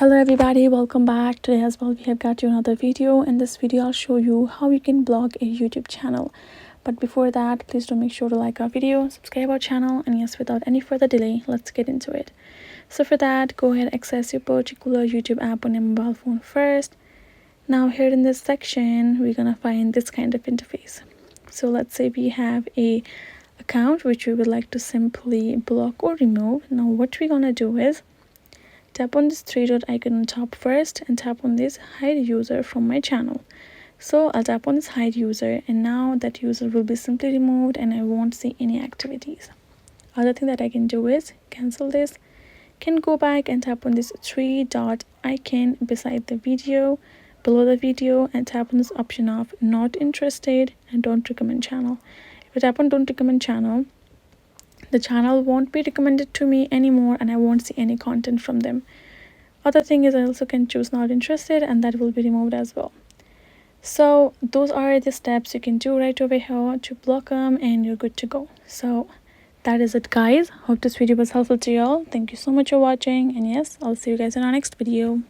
Hello everybody, welcome back. Today as well we have got you another video. In this video I'll show you how you can blog a YouTube channel. But before that, please do make sure to like our video, subscribe our channel, and yes, without any further delay, let's get into it. So for that, go ahead, access your particular YouTube app on your mobile phone first. Now here in this section we're gonna find this kind of interface. So let's say we have a account which we would like to simply block or remove. Now what we're gonna do is tap on this three dot icon on top first and tap on this hide user from my channel. So I'll tap on this hide user, and now that user will be simply removed and I won't see any activities. Other thing that I can do is cancel this, can go back and tap on this three dot icon beside the video, below the video, and tap on this option of not interested and don't recommend channel. If I tap on don't recommend channel, the channel won't be recommended to me anymore and I won't see any content from them. Other thing is I also can choose not interested, and that will be removed as well. So those are the steps you can do right over here to block them, and you're good to go. So that is it, guys. Hope this video was helpful to you all. Thank you so much for watching, and yes, I'll see you guys in our next video.